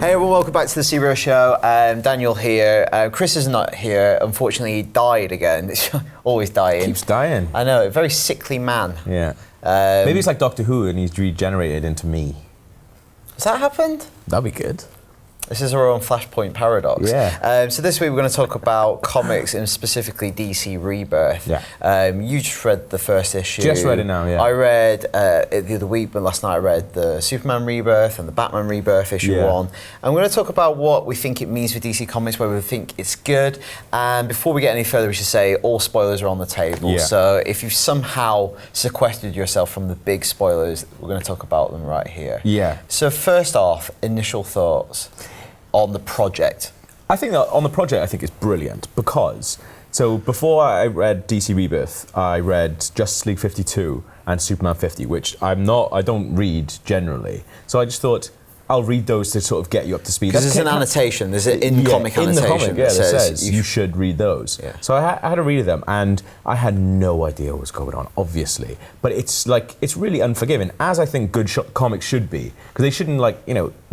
Hey everyone, welcome back to the Zero Show. Daniel here. Chris is not here. Unfortunately, he died again. It's always dying. Keeps dying. I know, a very sickly man. Yeah. Maybe it's like Doctor Who and he's regenerated into me. Has that happened? That'd be good. This is our own Flashpoint paradox. Yeah. So this week we're going to talk about comics and specifically DC Rebirth. Yeah. You just read the first issue. Just read it now, yeah. I read it the other week, but last night I read the Superman Rebirth and the Batman Rebirth issue 1. And we're going to talk about what we think it means for DC Comics, whether we think it's good. And before we get any further, we should say all spoilers are on the table. Yeah. So if you've somehow sequestered yourself from the big spoilers, we're going to talk about them right here. Yeah. So first off, initial thoughts on the project. I think that on the project, I think it's brilliant because, so before I read DC Rebirth, I read Justice League 52 and Superman 50, which I don't read generally. So I just thought, I'll read those to sort of get you up to speed. Because there's an annotation, there's an in-comic annotation. In the comic, yeah, that says you should read those. Yeah. So I had a read of them, and I had no idea what was going on, obviously. But it's really unforgiving, as I think good comics should be. Because they shouldn't,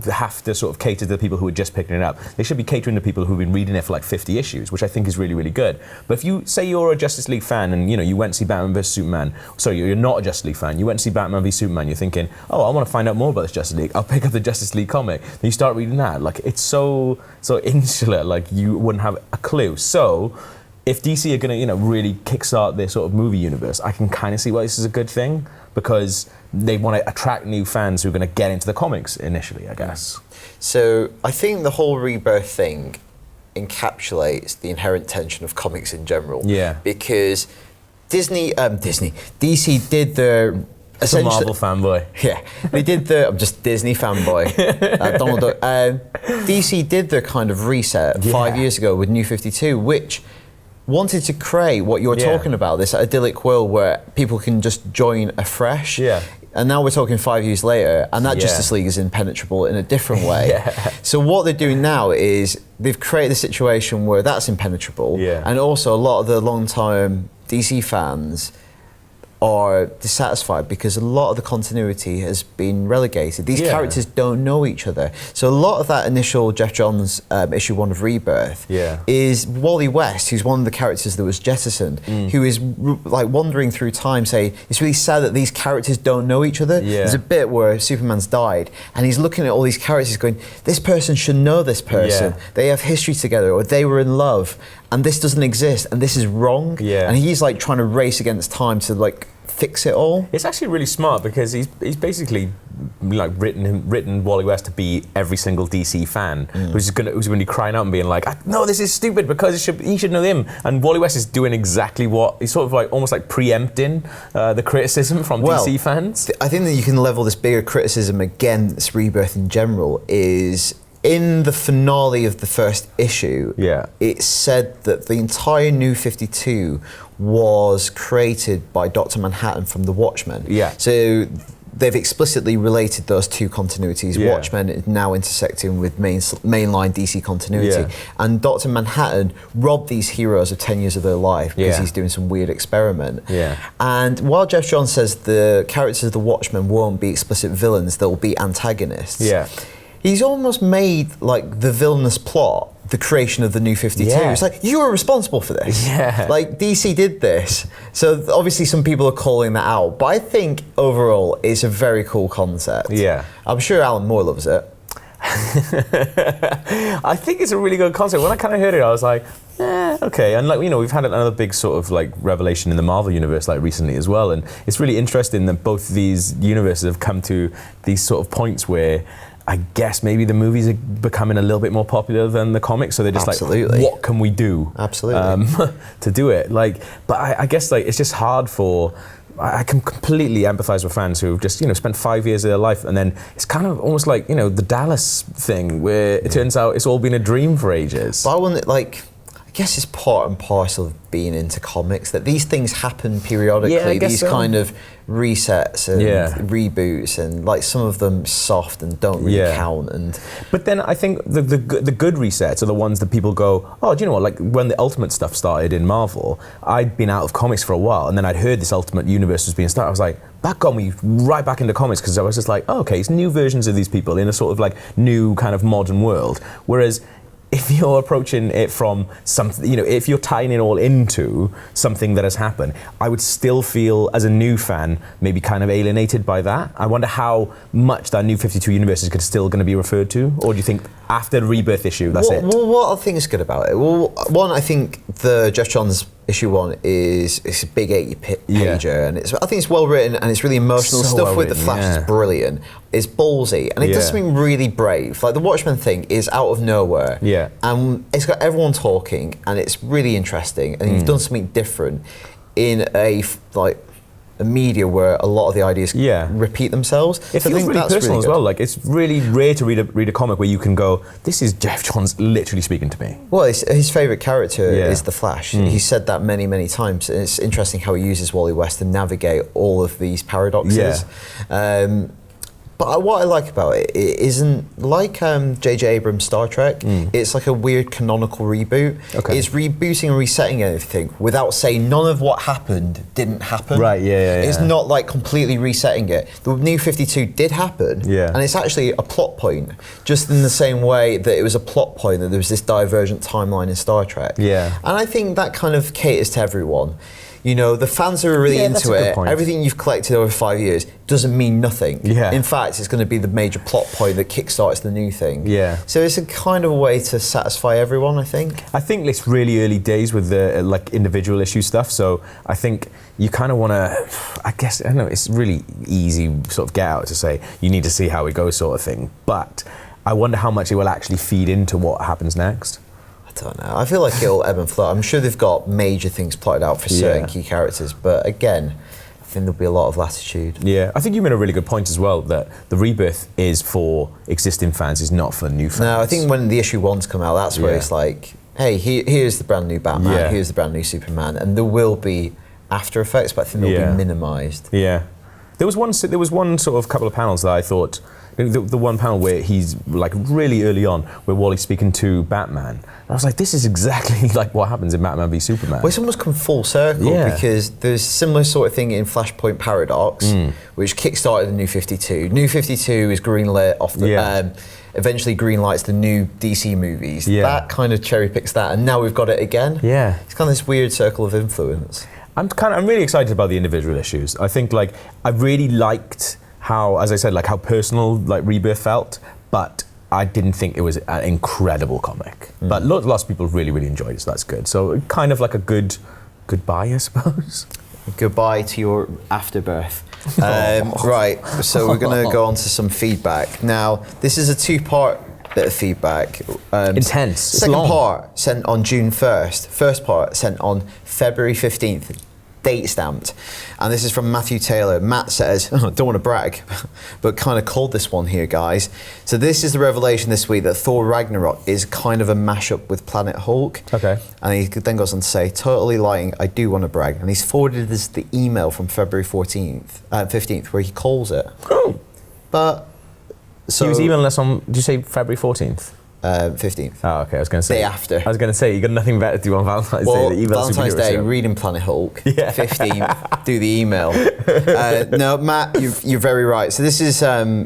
have to sort of cater to the people who are just picking it up. They should be catering to people who've been reading it for like 50 issues, which I think is really, really good. But if you say you're a Justice League fan and you went to see Batman vs Superman, sorry, you're not a Justice League fan, you went to see Batman vs Superman, you're thinking, oh, I want to find out more about this Justice League, I'll pick up the Justice League comic. Then you start reading that, it's so insular, you wouldn't have a clue. So if DC are going to, really kickstart their sort of movie universe, I can kind of see why this is a good thing, because they want to attract new fans who are going to get into the comics initially, I guess. So I think the whole Rebirth thing encapsulates the inherent tension of comics in general. Yeah. Because DC did the... It's a Marvel fanboy. Yeah, they did I'm just Disney fanboy. Donald Duck. DC did the kind of reset 5 years ago with New 52, which wanted to create what you're talking about, this idyllic world where people can just join afresh. Yeah. And now we're talking 5 years later, and that Justice League is impenetrable in a different way. So what they're doing now is they've created a situation where that's impenetrable, and also a lot of the long-time DC fans are dissatisfied because a lot of the continuity has been relegated. These characters don't know each other. So a lot of that initial Geoff Johns issue 1 of Rebirth is Wally West, who's one of the characters that was jettisoned, who is wandering through time saying, it's really sad that these characters don't know each other. There's a bit where Superman's died and he's looking at all these characters going, this person should know this person. They have history together, or they were in love, and this doesn't exist, and this is wrong. And he's trying to race against time to fix it all. It's actually really smart because he's basically written Wally West to be every single DC fan who's going to be crying out and being like, no, this is stupid because he should know him. And Wally West is doing exactly what he's sort of almost preempting the criticism from DC fans. I think that you can level this bigger criticism against Rebirth in general is, in the finale of the first issue, it said that the entire New 52 was created by Dr. Manhattan from The Watchmen. So they've explicitly related those two continuities. Watchmen is now intersecting with mainline DC continuity. And Dr. Manhattan robbed these heroes of 10 years of their life because he's doing some weird experiment. And while Geoff Johns says the characters of The Watchmen won't be explicit villains, they'll be antagonists. He's almost made the villainous plot the creation of the New 52. It's you were responsible for this. DC did this. So obviously some people are calling that out. But I think overall it's a very cool concept. I'm sure Alan Moore loves it. I think it's a really good concept. When I kind of heard it, I was like, okay. And we've had another big sort of revelation in the Marvel universe recently as well. And it's really interesting that both these universes have come to these sort of points where I guess maybe the movies are becoming a little bit more popular than the comics, so they're just what can we do to do it? But I guess it's just hard for. I can completely empathise with fans who've just spent 5 years of their life, and then it's kind of almost like the Dallas thing where it turns out it's all been a dream for ages. But I wonder, I guess it's part and parcel of being into comics, that these things happen periodically. Yeah, I guess these so. kind of resets and reboots, and like some of them soft and don't really count. And but then I think the good resets are the ones that people go, oh, do you know what? Like when the Ultimate stuff started in Marvel, I'd been out of comics for a while, and then I'd heard this Ultimate universe was being started. I was like, that got me right back into comics, because I was just like, oh, okay, it's new versions of these people in a sort of like new kind of modern world. Whereas if you're approaching it from something, you know, if you're tying it all into something that has happened, I would still feel, as a new fan, maybe kind of alienated by that. I wonder how much that New 52 universe is still going to be referred to, or do you think after the Rebirth issue, that's it? Well, what I think is good about it, well, one, I think the Geoff Johns issue 1 is it's a big 80-pager, and I think it's well written, and it's really emotional. So Stuff well with written, the Flash is brilliant. It's ballsy, and it does something really brave. Like the Watchmen thing is out of nowhere, and it's got everyone talking, and it's really interesting, and you've done something different in a media where a lot of the ideas repeat themselves. It feels really personal as well. Like it's really rare to read a comic where you can go, this is Geoff Johns literally speaking to me. Well, his favourite character is the Flash. He said that many, many times. And it's interesting how he uses Wally West to navigate all of these paradoxes. But what I like about it isn't like J.J. Abrams' Star Trek. It's like a weird canonical reboot. It's rebooting and resetting everything without saying none of what happened didn't happen. It's not like completely resetting it. The New 52 did happen, and it's actually a plot point, just in the same way that it was a plot point that there was this divergent timeline in Star Trek. And I think that kind of caters to everyone. You know, the fans are really into it. Everything you've collected over 5 years doesn't mean nothing. In fact, it's going to be the major plot point that kickstarts the new thing. So it's a kind of a way to satisfy everyone, I think. I think it's really early days with the like individual issue stuff. So I think you kind of want to, I guess, I don't know, it's really easy sort of get out to say you need to see how it goes sort of thing. But I wonder how much it will actually feed into what happens next. I don't know. I feel like it'll ebb and flow. I'm sure they've got major things plotted out for certain key characters, but again, I think there'll be a lot of latitude. I think you made a really good point as well, that the Rebirth is for existing fans, is not for new fans. No, I think when the issue 1's come out, that's where it's like, hey, here's the brand new Batman, here's the brand new Superman, and there will be after effects, but I think they'll be minimised. There was one sort of couple of panels that I thought, the one panel where he's like really early on, where Wally's speaking to Batman. And I was like, this is exactly like what happens in Batman v Superman. Well, it's almost come full circle because there's a similar sort of thing in Flashpoint Paradox, which kickstarted the New 52. New 52 is greenlit off the, eventually greenlights the new DC movies. That kind of cherry picks that, and now we've got it again. It's kind of this weird circle of influence. I'm really excited about the individual issues. I think like I really liked how, as I said, like how personal like Rebirth felt, but I didn't think it was an incredible comic. But lots of people really, really enjoyed it, so that's good. So kind of like a goodbye, I suppose. Goodbye to your afterbirth. Right, so we're going to go on to some feedback. Now, this is a 2-part bit of feedback. Intense. Second part sent on June 1st. First part sent on February 15th. Date stamped, and this is from Matthew Taylor. Matt says, don't want to brag, but kind of called this one here, guys. So this is the revelation this week that Thor Ragnarok is kind of a mashup with Planet Hulk. And he then goes on to say, totally lying, I do want to brag. And he's forwarded us the email from February 15th, where he calls it. But so he was emailing us on, did you say February 14th? 15th. Oh, okay. I was going to say day after. I was going to say you got nothing better to do on Valentine's Day. Valentine's Day, reading Planet Hulk. 15th, do the email. No, Matt, you're very right. So this is the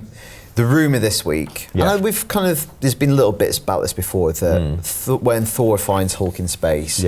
rumor this week. And we've there's been little bits about this before that when Thor finds Hulk in space,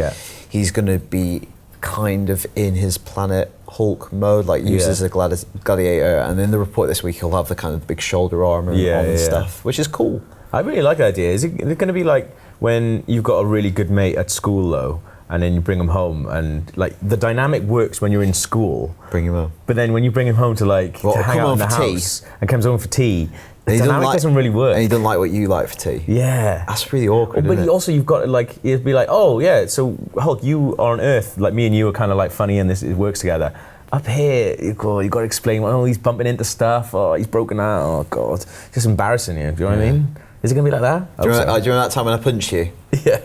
he's going to be kind of in his Planet Hulk mode, like used as a gladiator. And in the report this week, he'll have the kind of big shoulder armor on and stuff, which is cool. I really like that idea. Is it going to be like when you've got a really good mate at school, though, and then you bring him home, and like the dynamic works when you're in school. Bring him home. But then when you bring him home to hang out in the house and comes home for tea, the dynamic doesn't really work. And he doesn't like what you like for tea. That's really awkward. But also you've got to it'd be like, oh yeah, so Hulk, you are on Earth, like me and you are kind of like funny, and it works together. up here, you got to explain, oh, he's bumping into stuff, oh, he's broken out, oh, God. It's just embarrassing you, do you know what I mean? Is it going to be like that? Do you remember that time when I punched you? Yeah.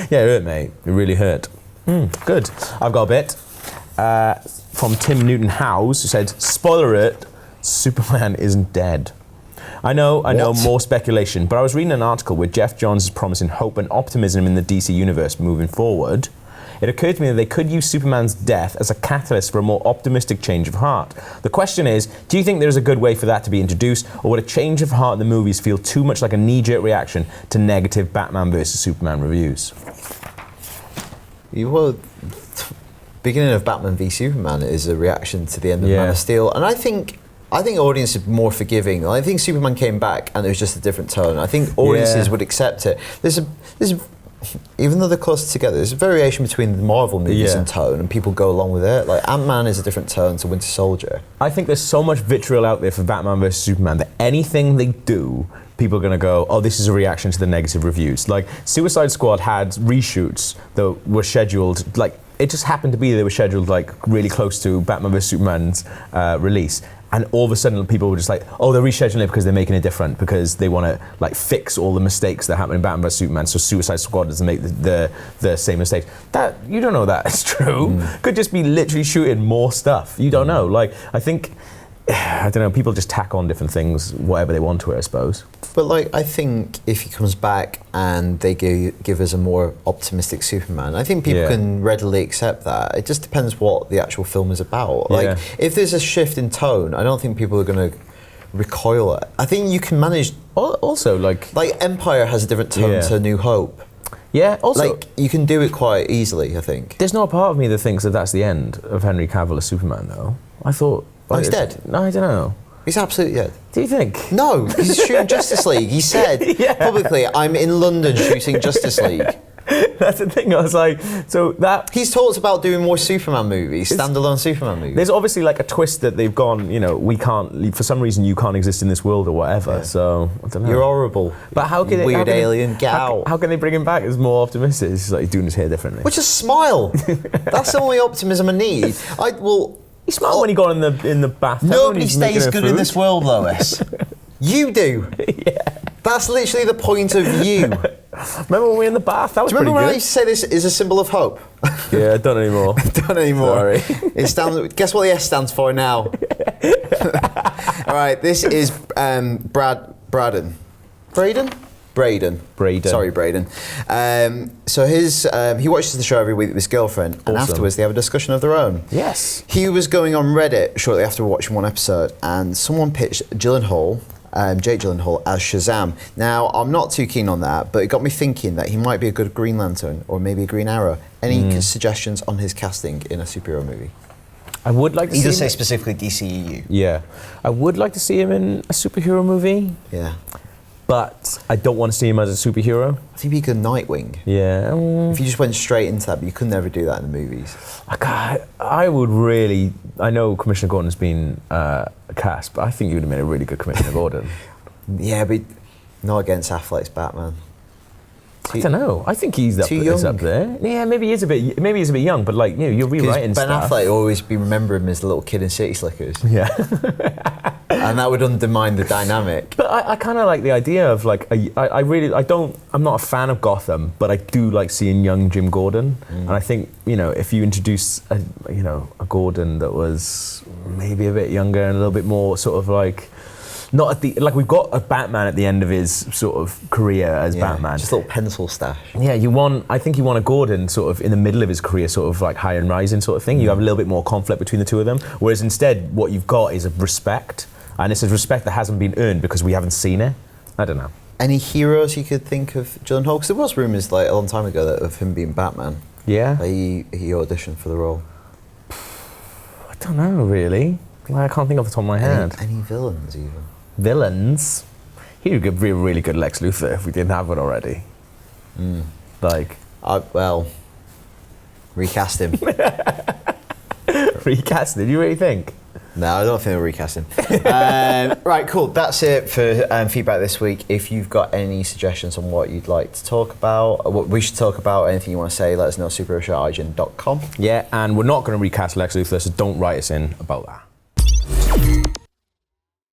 Yeah, it hurt, mate. It really hurt. Good. I've got a bit from Tim Newton Howes, who said, spoiler alert, Superman isn't dead. I know, more speculation, but I was reading an article where Geoff Johns is promising hope and optimism in the DC universe moving forward. It occurred to me that they could use Superman's death as a catalyst for a more optimistic change of heart. The question is, do you think there's a good way for that to be introduced, or would a change of heart in the movies feel too much like a knee-jerk reaction to negative Batman vs Superman reviews? Beginning of Batman v Superman is a reaction to the end of Man of Steel, and I think audiences are more forgiving. I think Superman came back and it was just a different tone. I think audiences would accept it. Even though they're close together, there's a variation between the Marvel movies in tone, and people go along with it. Like Ant-Man is a different tone to Winter Soldier. I think there's so much vitriol out there for Batman vs Superman that anything they do, people are going to go, oh, this is a reaction to the negative reviews. Like Suicide Squad had reshoots that were scheduled, like it just happened to be they were scheduled like really close to Batman vs Superman's release. And all of a sudden, people were just like, "Oh, they're rescheduling it because they're making it different because they want to like fix all the mistakes that happen in Batman vs Superman, so Suicide Squad doesn't make the same mistakes." That you don't know that it's true. Could just be literally shooting more stuff. You don't know. Like I think, I don't know. People just tack on different things, whatever they want to it, I suppose. But like, I think if he comes back and they give us a more optimistic Superman, I think people can readily accept that. It just depends what the actual film is about. Like, if there's a shift in tone, I don't think people are going to recoil it. I think you can manage. Also, like Empire has a different tone to New Hope. Yeah. Also, like you can do it quite easily. I think there's not a part of me that thinks that that's the end of Henry Cavill as Superman, though. I thought. Oh, he's dead? No, I don't know. He's absolutely dead. Do you think? No, he's shooting Justice League. He said publicly, I'm in London shooting Justice League. That's the thing, I was like, so that... He's talked about doing more Superman movies, standalone Superman movies. There's obviously like a twist that they've gone, you know, we can't, for some reason you can't exist in this world or whatever, so, I don't know. You're horrible. But how can Weird alien, get out. How can they bring him back as more optimistic? He's like doing his hair differently. Well, just smile. That's the only optimism I need. He smiled when he got in the bathtub. Nobody stays good in this world, Lois. You do. That's literally the point of you. Remember when we were in the bath? That was pretty good. Remember when I used to say this is a symbol of hope? Yeah, don't anymore. Don't anymore. Sorry. It stands. Guess what the S stands for now? All right, this is Braden. Sorry, Braden. So he watches the show every week with his girlfriend, and afterwards they have a discussion of their own. Yes. He was going on Reddit shortly after watching one episode, and someone pitched Jake Gyllenhaal as Shazam. Now, I'm not too keen on that, but it got me thinking that he might be a good Green Lantern or maybe a Green Arrow. Any suggestions on his casting in a superhero movie? I would like to see him... He does say specifically DCEU. Yeah. I would like to see him in a superhero movie. Yeah. But I don't want to see him as a superhero. I think he'd be a good Nightwing. Yeah. If you just went straight into that, but you could never do that in the movies. I would really... I know Commissioner Gordon's been cast, but I think he would have made a really good Commissioner Gordon. Yeah, but not against Affleck's Batman. I don't know. I think he's up there. Yeah, maybe he's a bit young, but like, you know, you're rewriting Ben stuff. Affleck always be remembering him as the little kid in City Slickers. Yeah. And that would undermine the dynamic. But I kind of like the idea of like, I'm not a fan of Gotham, but I do like seeing young Jim Gordon. And I think, you know, if you introduce a Gordon that was maybe a bit younger and a little bit more sort of like, not at the, like we've got a Batman at the end of his sort of career as Batman. Just a little pencil stash. Yeah, I think you want a Gordon sort of in the middle of his career, sort of like high and rising sort of thing. You have a little bit more conflict between the two of them. Whereas instead, what you've got is a respect. And it's a respect that hasn't been earned because we haven't seen it. I don't know. Any heroes you could think of Gyllenhaal? Because there was rumours like a long time ago of him being Batman. Yeah. He auditioned for the role. I don't know, really. Like, I can't think off the top of my head. Any villains even? Villains? He would be a really good Lex Luthor if we didn't have one already. Like... recast him. Recast him, you really think? No, I don't think we'll recast him. Right, cool. That's it for feedback this week. If you've got any suggestions on what you'd like to talk about, what we should talk about, anything you want to say, let us know, superhero@ign.com. Yeah, and we're not going to recast Lex Luthor, so don't write us in about that.